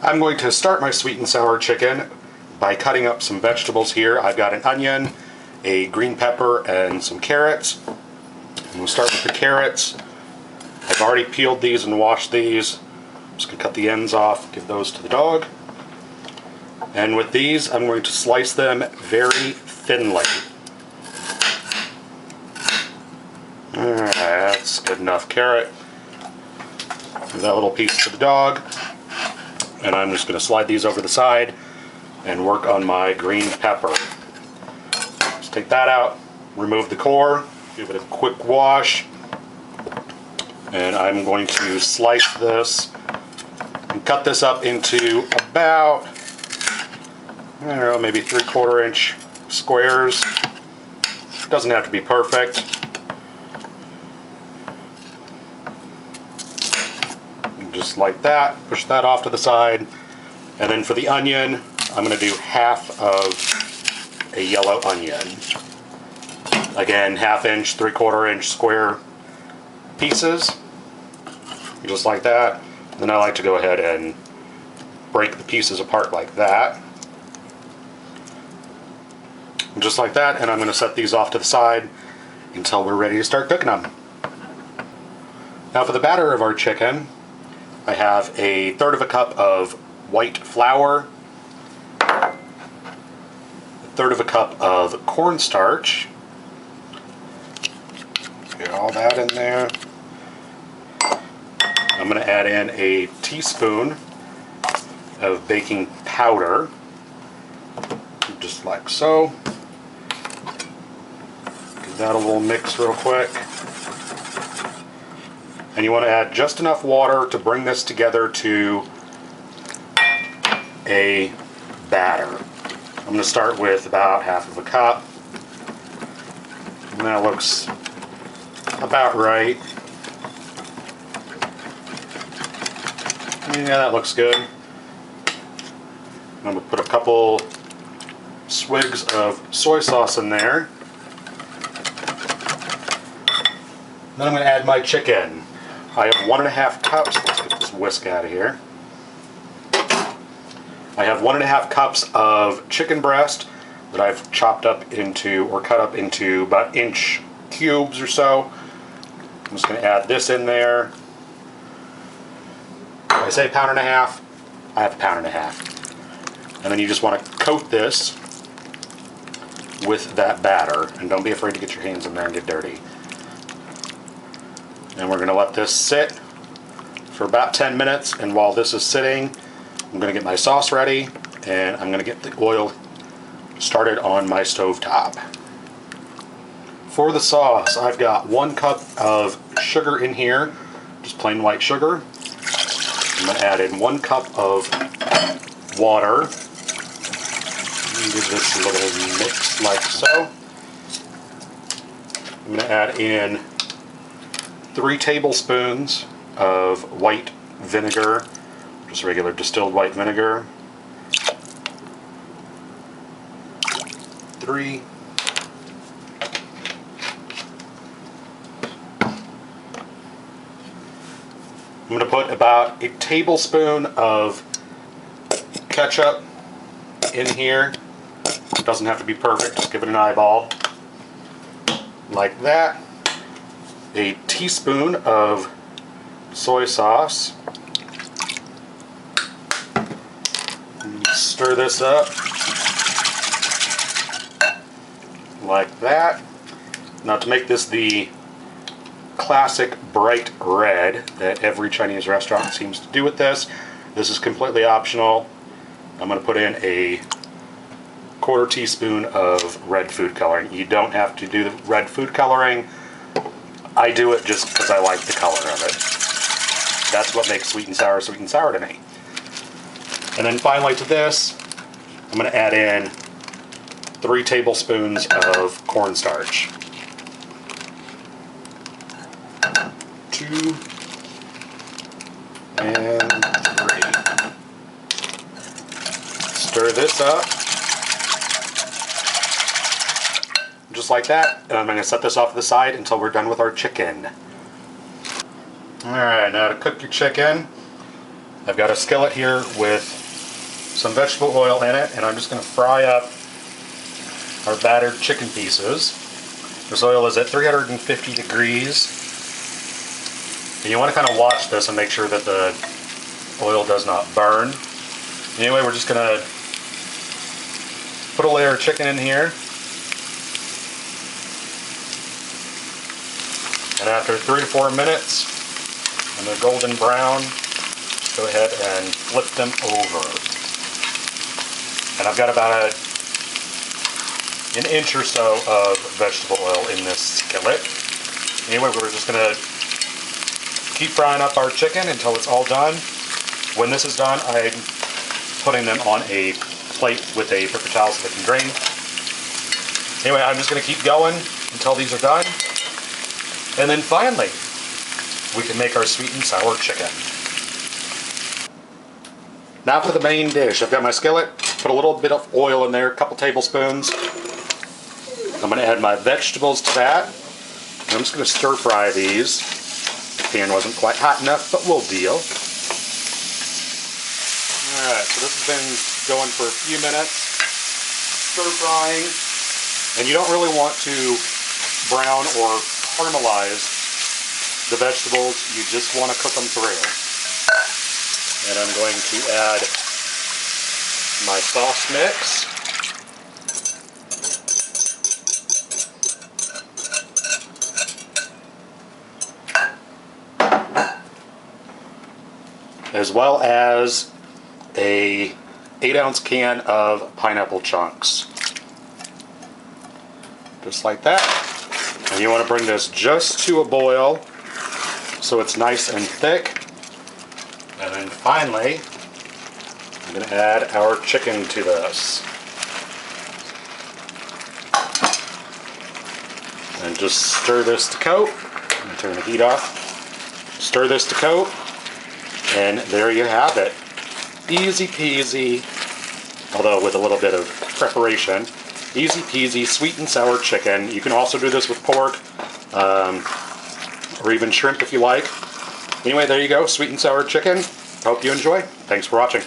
I'm going to start my sweet and sour chicken by cutting up some vegetables here. I've got an onion, a green pepper, and some carrots. And we'll start with the carrots. I've already peeled these and washed these. I'm just going to cut the ends off, give those to the dog. And with these, I'm going to slice them very thinly. Alright, that's good enough carrot. Give that little piece to the dog. And I'm just going to slide these over the side and work on my green pepper. Just take that out, remove the core, give it a quick wash, and I'm going to slice this and cut this up into about, I don't know, maybe 3/4 inch squares. Doesn't have to be perfect. Just like that, push that off to the side. And then for the onion, I'm going to do half of a yellow onion. Again, 1/2 inch, 3/4 inch square pieces. Just like that. Then I like to go ahead and break the pieces apart like that. Just like that, and I'm going to set these off to the side until we're ready to start cooking them. Now for the batter of our chicken, I have 1/3 cup of white flour, 1/3 cup of cornstarch. Get all that in there. I'm going to add in a teaspoon of baking powder, just like so. Give that a little mix real quick. And you want to add just enough water to bring this together to a batter. I'm going to start with about 1/2 cup. And that looks about right. Yeah, that looks good. I'm going to put a couple swigs of soy sauce in there. Then I'm going to add my chicken. I have 1.5 cups. Let's get this whisk out of here. I have 1.5 cups of chicken breast that I've chopped up into, or cut up into, about inch cubes or so. I'm just going to add this in there. When I say 1.5 pounds, I have 1.5 pounds. And then you just want to coat this with that batter. And don't be afraid to get your hands in there and get dirty. And we're going to let this sit for about 10 minutes. And while this is sitting, I'm going to get my sauce ready. And I'm going to get the oil started on my stove top. For the sauce, I've got 1 cup of sugar in here, just plain white sugar. I'm going to add in 1 cup of water. Give this a little mix like so. I'm going to add in 3 tablespoons of white vinegar, just regular distilled white vinegar. 3. I'm going to put about 1 tablespoon of ketchup in here. It doesn't have to be perfect, just give it an eyeball. Like that. 1 teaspoon of soy sauce. Stir this up. Like that. Now to make this the classic bright red that every Chinese restaurant seems to do with this, this is completely optional. I'm going to put in 1/4 teaspoon of red food coloring. You don't have to do the red food coloring. I do it just because I like the color of it. That's what makes sweet and sour to me. And then finally to this, I'm going to add in 3 tablespoons of cornstarch. 2 and 3. Stir this up. Just like that. And I'm going to set this off to the side until we're done with our chicken. Alright, now to cook your chicken, I've got a skillet here with some vegetable oil in it, and I'm just going to fry up our battered chicken pieces. This oil is at 350 degrees. And you want to kind of watch this and make sure that the oil does not burn. Anyway, we're just going to put a layer of chicken in here. And after 3 to 4 minutes, when they're golden brown, go ahead and flip them over. And I've got about an inch or so of vegetable oil in this skillet. Anyway, we're just going to keep frying up our chicken until it's all done. When this is done, I'm putting them on a plate with a paper towel so they can drain. Anyway, I'm just going to keep going until these are done. And then finally, we can make our sweet and sour chicken. Now for the main dish. I've got my skillet, put a little bit of oil in there, a couple tablespoons. I'm going to add my vegetables to that. And I'm just going to stir fry these. The pan wasn't quite hot enough, but we'll deal. Alright, so this has been going for a few minutes. Stir frying. And you don't really want to brown or caramelize the vegetables, you just want to cook them through. And I'm going to add my sauce mix. As well as a 8-ounce can of pineapple chunks. Just like that. And you want to bring this just to a boil so it's nice and thick. And then finally, I'm going to add our chicken to this. And just stir this to coat. I'm going to turn the heat off. Stir this to coat. And there you have it. Easy peasy, although with a little bit of preparation. Easy peasy, sweet and sour chicken. You can also do this with pork, or even shrimp if you like. Anyway, there you go, sweet and sour chicken. Hope you enjoy. Thanks for watching.